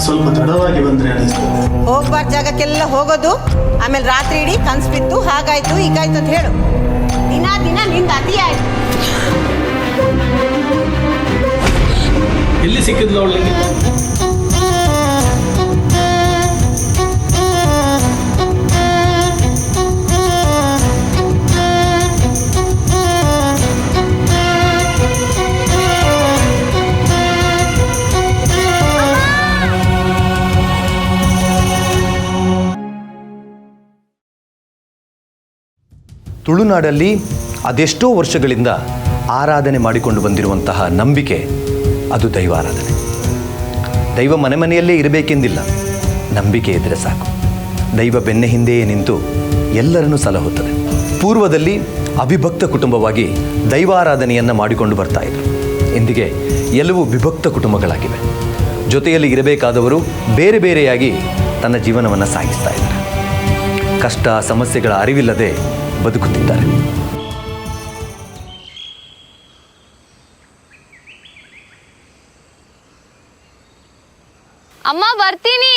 ಸ್ವಲ್ಪ ತಡವಾಗಿ ಬಂದ್ರೆ ಅನಿಸ್ತದೆ. ಹೋಗ್ಬಾರ್ದು ಜಾಗಕ್ಕೆಲ್ಲ ಹೋಗೋದು, ಆಮೇಲೆ ರಾತ್ರಿ ಇಡೀ ಕನ್ಸು ಬಿತ್ತು, ಹಾಗಾಯ್ತು ಹೀಗಾಯ್ತು ಅಂತ ಹೇಳು. ದಿನ ದಿನ ನಿಂದ ಅತಿ ಆಯ್ತು. ಎಲ್ಲಿ ಸಿಕ್ಕಿದ್ಲು ಅವಳಿಗೆ? ತುಳುನಾಡಲ್ಲಿ ಅದೆಷ್ಟೋ ವರ್ಷಗಳಿಂದ ಆರಾಧನೆ ಮಾಡಿಕೊಂಡು ಬಂದಿರುವಂತಹ ನಂಬಿಕೆ ಅದು ದೈವಾರಾಧನೆ. ದೈವ ಮನೆ ಮನೆಯಲ್ಲೇ ಇರಬೇಕೆಂದಿಲ್ಲ, ನಂಬಿಕೆ ಇದ್ದರೆ ಸಾಕು. ದೈವ ಬೆನ್ನ ಹಿಂದೆಯೇ ನಿಂತು ಎಲ್ಲರನ್ನೂ ಸಲಹುತ್ತದೆ. ಪೂರ್ವದಲ್ಲಿ ಅವಿಭಕ್ತ ಕುಟುಂಬವಾಗಿ ದೈವಾರಾಧನೆಯನ್ನು ಮಾಡಿಕೊಂಡು ಬರ್ತಾ ಇದ್ರು. ಇಂದಿಗೆ ಎಲ್ಲವೂ ವಿಭಕ್ತ ಕುಟುಂಬಗಳಾಗಿವೆ. ಜೊತೆಯಲ್ಲಿ ಇರಬೇಕಾದವರು ಬೇರೆ ಬೇರೆಯಾಗಿ ತನ್ನ ಜೀವನವನ್ನು ಸಾಗಿಸ್ತಾ ಇದ್ದಾರೆ. ಕಷ್ಟ ಸಮಸ್ಯೆಗಳ ಅರಿವಿಲ್ಲದೆ ಬದುಕುತ್ತಿದ್ದಾರೆ. ಅಮ್ಮ ಬರ್ತೀನಿ.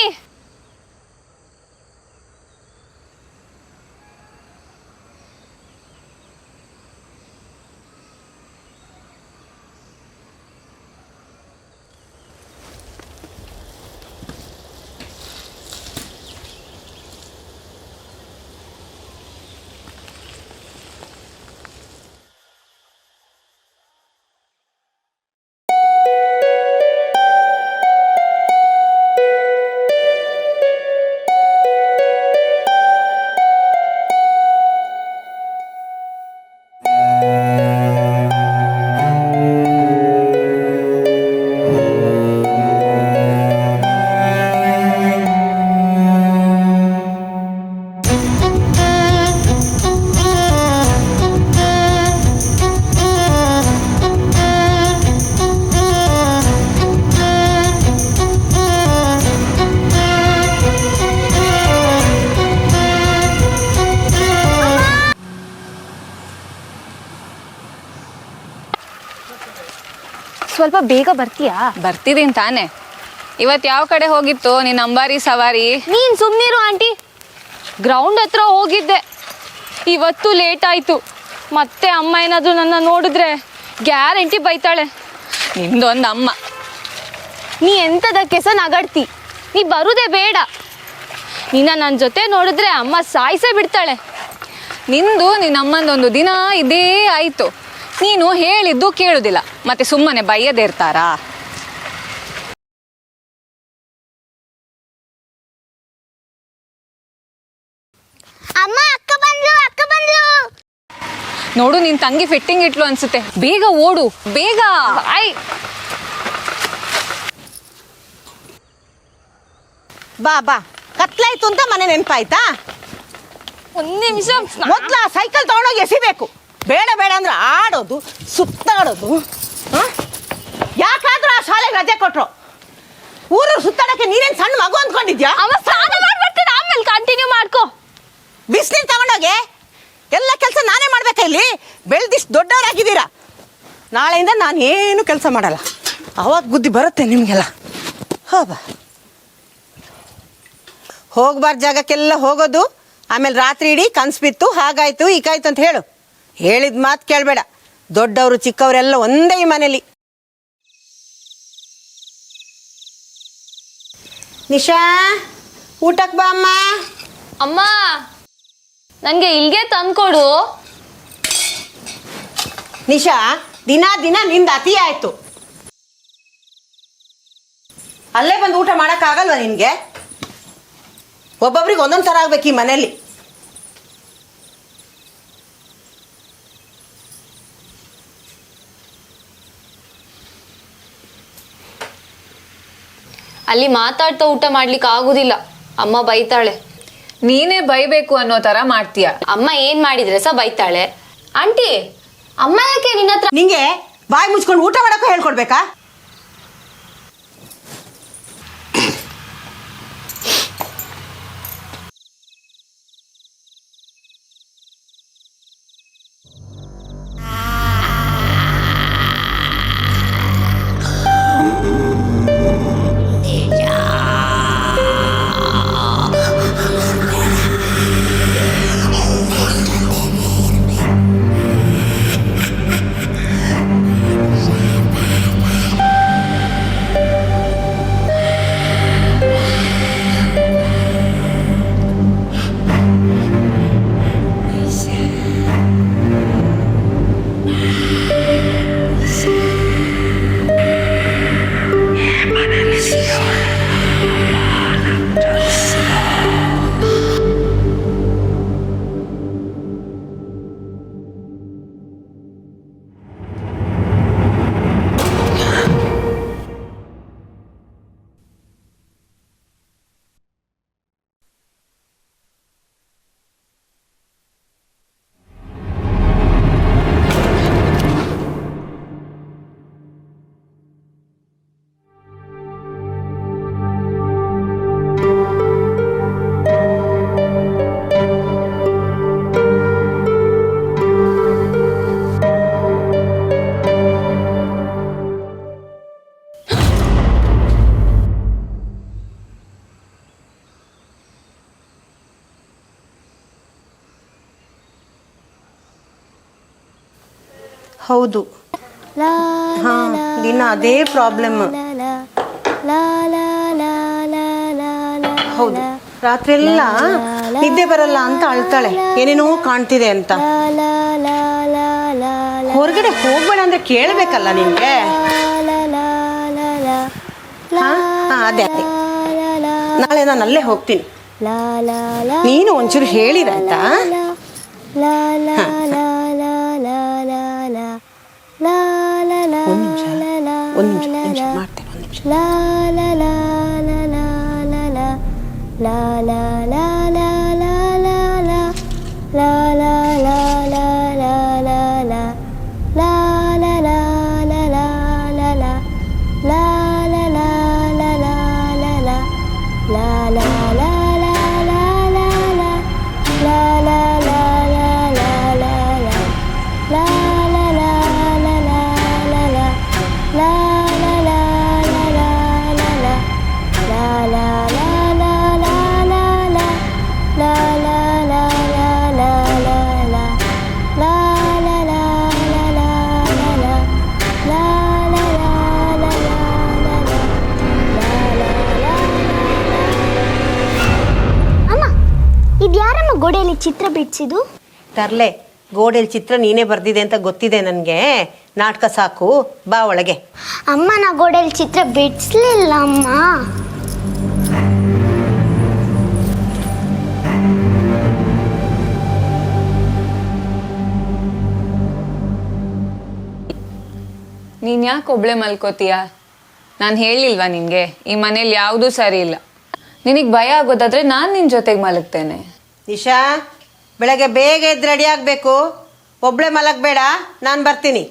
ಸ್ವಲ್ಪ ಬೇಗ ಬರ್ತೀಯಾ? ಬರ್ತಿದ್ದೀನಿ ತಾನೆ. ಇವತ್ತು ಯಾವ ಕಡೆ ಹೋಗಿತ್ತು ನಿನ್ನ ಅಂಬಾರಿ ಸವಾರಿ? ನೀನ್ ಸುಮ್ಮನಿರು ಆಂಟಿ. ಗ್ರೌಂಡ್ ಹತ್ರ ಹೋಗಿದ್ದೆ. ಇವತ್ತು ಲೇಟ್ ಆಯ್ತು. ಮತ್ತೆ ಅಮ್ಮ ಏನಾದರೂ ನನ್ನ ನೋಡಿದ್ರೆ ಗ್ಯಾರಂಟಿ ಬೈತಾಳೆ. ನಿಂದೊಂದು ಅಮ್ಮ. ನೀ ಎಂಥದಕ್ಕೆ ಸಹ ನಗಾಡ್ತಿ. ನೀ ಬರುದೇ ಬೇಡ. ನಿನ್ನ ನನ್ನ ಜೊತೆ ನೋಡಿದ್ರೆ ಅಮ್ಮ ಸಾಯಿಸೇ ಬಿಡ್ತಾಳೆ. ನಿಂದು ನಿನ್ನ ಅಮ್ಮಂದೊಂದು ದಿನ ಇದೇ ಆಯಿತು. ನೀನು ಹೇಳಿದ್ದು ಕೇಳುದಿಲ್ಲ, ಮತ್ತೆ ಸುಮ್ಮನೆ ಬೈಯದೇ ಇರ್ತಾರಾ? ಅಮ್ಮ ಅಕ್ಕ ಬಂದ್ಲು, ಅಕ್ಕ ಬಂದ್ಲು. ನೋಡು, ನಿನ್ ತಂಗಿ ಫಿಟ್ಟಿಂಗ್ ಇಟ್ಲು ಅನ್ಸುತ್ತೆ. ಬೇಗ ಓಡು, ಬೇಗ. ಬಾ ಬಾ, ಕತ್ಲಾಯ್ತು ಅಂತ ಮನೆ ನೆನಪಾಯ್ತಾ? ಒಂದ್ ನಿಮಿಷ. ಮೊದ್ಲ ಸೈಕಲ್ ತಗೊಂಡೋಗಿ ಎಸಿಬೇಕು. ಬೇಡ ಬೇಡ ಅಂದ್ರೆ ಆಡೋದು, ಸುತ್ತಾಡೋದು. ಯಾಕಾದ್ರೂ ಆ ಶಾಲೆಗೆ ರಜೆ ಕೊಟ್ರು? ಊರು ಸುತ್ತಾಡಕ್ಕೆ ನೀರೇನ್ ಸಣ್ಣ ಮಗು ಅಂದ್ಕೊಂಡಿದ್ಯಾ? ಅಮ್ಮ ಸ್ನಾನ ಮಾಡ್ಬಿಡ್ತೀನಿ, ಆಮೇಲೆ ಕಂಟಿನ್ಯೂ ಮಾಡ್ಕೋ. ಬಿಸಿನೀರು ತಗೊಂಡೋಗೆ. ಎಲ್ಲ ಕೆಲಸ ನಾನೇ ಮಾಡ್ಬೇಕಾ ಇಲ್ಲಿ? ಬೆಳೆದಿಷ್ಟು ದೊಡ್ಡವರಾಗಿದ್ದೀರಾ. ನಾಳೆಯಿಂದ ನಾನು ಏನು ಕೆಲಸ ಮಾಡಲ್ಲ. ಅವಾಗ ಬುದ್ಧಿ ಬರುತ್ತೆ ನಿಮಗೆಲ್ಲ. ಹೋಗ, ಹೋಗ್ಬಾರ್ದು ಜಾಗಕ್ಕೆಲ್ಲ ಹೋಗೋದು, ಆಮೇಲೆ ರಾತ್ರಿ ಇಡೀ ಕನ್ಸು ಬಿತ್ತು, ಹಾಗಾಯ್ತು ಹೀಗಾಯ್ತು ಅಂತ ಹೇಳು. ಹೇಳಿದ ಮಾತು ಕೇಳಬೇಡ. ದೊಡ್ಡವರು ಚಿಕ್ಕವರೆಲ್ಲ ಒಂದೇ ಈ ಮನೇಲಿ. ನಿಶಾ, ಊಟಕ್ಕೆ ಬಾ ಅಮ್ಮ. ಅಮ್ಮ ನನಗೆ ಇಲ್ಲಿಗೆ ತಂದ್ಕೊಡು. ನಿಶಾ, ದಿನ ದಿನ ನಿಂದ ಅತಿ ಆಯ್ತು. ಅಲ್ಲೇ ಬಂದು ಊಟ ಮಾಡೋಕ್ಕಾಗಲ್ವ ನಿನಗೆ? ಒಬ್ಬೊಬ್ರಿಗೆ ಒಂದೊಂದು ಥರ ಆಗ್ಬೇಕು ಈ ಮನೇಲಿ. ಅಲ್ಲಿ ಮಾತಾಡ್ತಾ ಊಟ ಮಾಡ್ಲಿಕ್ಕೆ ಆಗುದಿಲ್ಲ, ಅಮ್ಮ ಬೈತಾಳೆ. ನೀನೇ ಬೈಬೇಕು ಅನ್ನೋ ತರ ಮಾಡ್ತೀಯ. ಅಮ್ಮ ಏನ್ ಮಾಡಿದ್ರೆ ಸಹ ಬೈತಾಳೆ. ಆಂಟಿ, ಅಮ್ಮ ಯಾಕೆ ನಿನ್ನ ಹತ್ರ? ನಿಂಗೆ ಬಾಯಿ ಮುಚ್ಕೊಂಡು ಊಟ ಮಾಡೋಕ್ಕೂ ಹೇಳ್ಕೊಡ್ಬೇಕಾ? ಹೌದು. ಹಾ, ದಿನ ಅದೇ ಪ್ರಾಬ್ಲಮ್. ಹೌದು, ರಾತ್ರಿ ಎಲ್ಲ ನಿದ್ದೆ ಬರಲ್ಲ ಅಂತ ಅಳ್ತಾಳೆ, ಏನೇನೋ ಕಾಣ್ತಿದೆ ಅಂತ. ಹೊರಗಡೆ ಹೋಗ್ಬೇಡ ಅಂದ್ರೆ ಕೇಳಬೇಕಲ್ಲ ನಿನ್ಗೆ. ಅದೇ ಅದೇ, ನಾಳೆ ನಾನು ಅಲ್ಲೇ ಹೋಗ್ತೀನಿ. ನೀನು ಒಂಚೂರು ಹೇಳಿರಾಯ್ತಾ? ಒಂದು ನಿಮಿಷ ಮಾಡ್ತೇನೆ, ಒಂದು ನಿಮಿಷ. ಇದ್ಯಾರಮ್ಮ ಗೋಡೆಯಲ್ಲಿ ಚಿತ್ರ ಬಿಡಿಸಿದು? ತರ್ಲೆ, ಗೋಡೆಯಲ್ಲಿ ಚಿತ್ರ ನೀನೇ ಬರ್ದಿದೆ ಅಂತ ಗೊತ್ತಿದೆ ನನಗೆ. ನಾಟಕ ಸಾಕು, ಬಾ ಒಳಗೆ. ಅಮ್ಮ, ನಾ ಗೋಡೆಯಲ್ಲಿ ಚಿತ್ರ ಬಿಡಿಸ್ಲಿಲ್ಲ ಅಮ್ಮ. ನೀನು ಯಾಕೆ ಒಬ್ಳೆ ಮಲ್ಕೋತೀಯ? ನಾನು ಹೇಳಿಲ್ವಾ ನಿನಗೆ ಈ ಮನೇಲಿ ಯಾವುದೂ ಸರಿ ಇಲ್ಲ. ನಿನಗೆ ಭಯ ಆಗೋದಾದ್ರೆ ನಾನು ನಿನ್ನ ಜೊತೆಗೆ ಮಲಗ್ತೇನೆ. ನಿಶಾ, ಬೆಳಗ್ಗೆ ಬೇಗ ಎದ್ದು ರೆಡಿ ಆಗಬೇಕು. ಒಬ್ಳೆ ಮಲಗಬೇಡ, ನಾನು ಬರ್ತೀನಿ.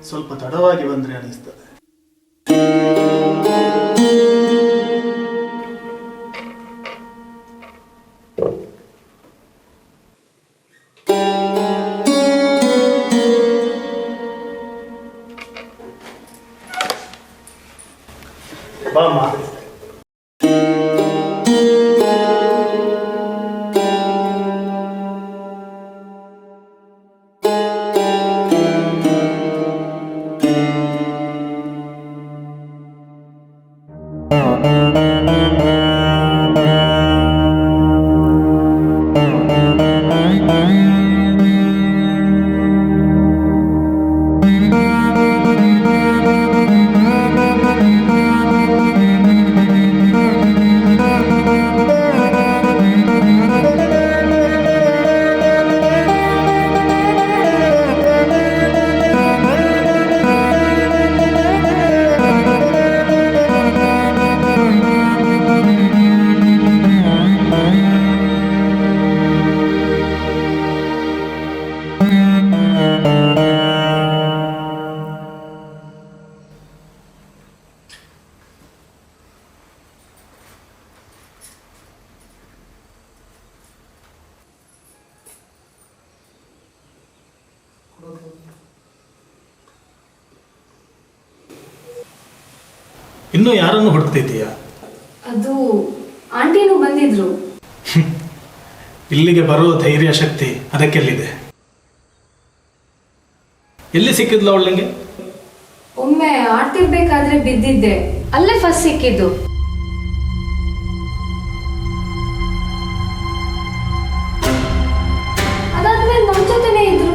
ಸ್ವಲ್ಪ ತಡವಾಗಿ ಬಂದ್ರೆ ಅನಿಸ್ತದೆ. ಬಾಮ್ಮ. ಇನ್ನೂ ಯಾರನ್ನು ಹುಡುಕ್ತಿದ್ದೀಯಾ? ಅದು ಆಂಟಿನೂ ಬಂದಿದ್ರು. ಇಲ್ಲಿಗೆ ಬರುವ ಧೈರ್ಯ ಶಕ್ತಿ ಅದಕ್ಕೆಲ್ಲಿದೆ? ಎಲ್ಲಿ ಸಿಕ್ಕಿದ್ಲು ಅವಳಿಗೆ? ಒಮ್ಮೆ ಆಡ್ತಿರ್ಬೇಕಾದ್ರೆ ಬಿದ್ದಿದ್ದೆ, ಅಲ್ಲೇ ಫಸ್ಟ್ ಸಿಕ್ಕಿದ್ದು. ಅದಾದ್ಮೇಲೆ ನಮ್ಮ ಜೊತೆನೇ ಇದ್ರು.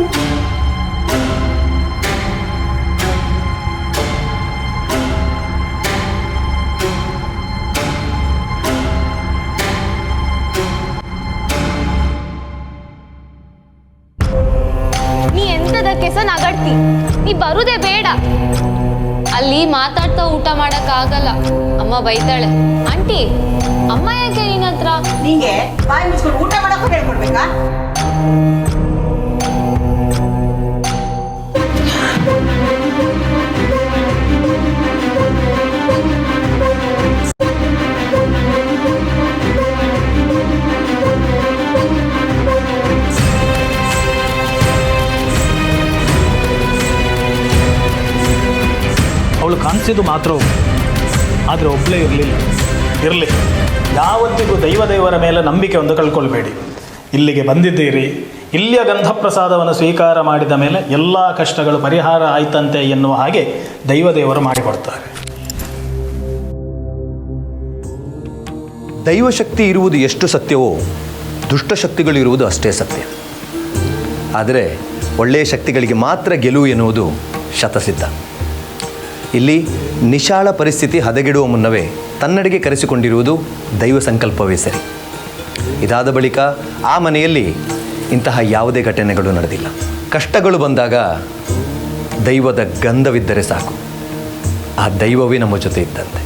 ನೀ ಎಂತದಕ್ಕೆ ಸಹ ನಗಡ್ತಿ, ನೀ ಬರುದೇ ಬೇಡ. ಅಲ್ಲಿ ಮಾತಾಡ್ತಾ ಊಟ ಮಾಡಕ್ ಆಗಲ್ಲ, ಅಮ್ಮ ಬೈತಾಳೆ. ಆಂಟಿ, ಅಮ್ಮ ಯಾಕೆ ನಿನ್ನ ಹತ್ರ? ನಿಂಗೆ ಬಾಯಿ ಮುಚ್ಕೊಂಡು ಊಟ ಮಾಡಕ್ಕೂ ಹೇಳ್ಕೊಡ್ಬೇಕಾ? ಅವಳು ಕಾಣಿಸಿದ್ದು ಮಾತ್ರ, ಆದರೆ ಒಬ್ಬಳೇ ಇರಲಿ. ಯಾವತ್ತಿಗೂ ದೇವರ ಮೇಲೆ ನಂಬಿಕೆ ಒಂದು ಕಳ್ಕೊಳ್ಬೇಡಿ. ಇಲ್ಲಿಗೆ ಬಂದಿದ್ದೀರಿ, ಇಲ್ಲಿಯ ಗಂಧಪ್ರಸಾದವನ್ನು ಸ್ವೀಕಾರ ಮಾಡಿದ ಮೇಲೆ ಎಲ್ಲ ಕಷ್ಟಗಳು ಪರಿಹಾರ ಆಯ್ತಂತೆ ಎನ್ನುವ ಹಾಗೆ ದೇವರು ಮಾಡಿಕೊಡ್ತಾರೆ. ದೈವಶಕ್ತಿ ಇರುವುದು ಎಷ್ಟು ಸತ್ಯವೋ ದುಷ್ಟಶಕ್ತಿಗಳು ಇರುವುದು ಅಷ್ಟೇ ಸತ್ಯ. ಆದರೆ ಒಳ್ಳೆಯ ಶಕ್ತಿಗಳಿಗೆ ಮಾತ್ರ ಗೆಲುವು ಎನ್ನುವುದು ಶತಸಿದ್ಧ. ಇಲ್ಲಿ ನಿಶಾಳ ಪರಿಸ್ಥಿತಿ ಹದಗೆಡುವ ಮುನ್ನವೇ ತನ್ನಡೆಗೆ ಕರೆಸಿಕೊಂಡಿರುವುದು ದೈವ ಸಂಕಲ್ಪವೇ ಸರಿ. ಇದಾದ ಬಳಿಕ ಆ ಮನೆಯಲ್ಲಿ ಇಂತಹ ಯಾವುದೇ ಘಟನೆಗಳು ನಡೆದಿಲ್ಲ. ಕಷ್ಟಗಳು ಬಂದಾಗ ದೈವದ ಗಂಧವಿದ್ದರೆ ಸಾಕು, ಆ ದೈವವೇ ನಮ್ಮ ಜೊತೆ ಇದ್ದಂತೆ.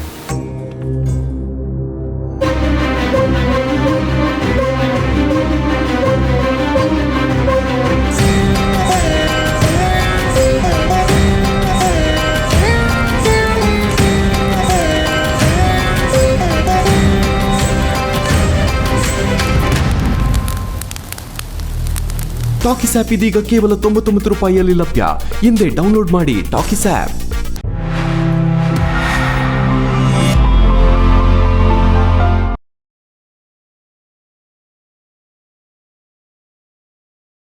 ಟಾಕೀಸ್ ಆ್ಯಪ್ ಇದೀಗ ಕೇವಲ 99 ರೂಪಾಯಿಯಲ್ಲಿ ಲಭ್ಯ. ಹಿಂದೆ ಡೌನ್ಲೋಡ್ ಮಾಡಿ ಟಾಕೀಸ್ ಆ್ಯಪ್.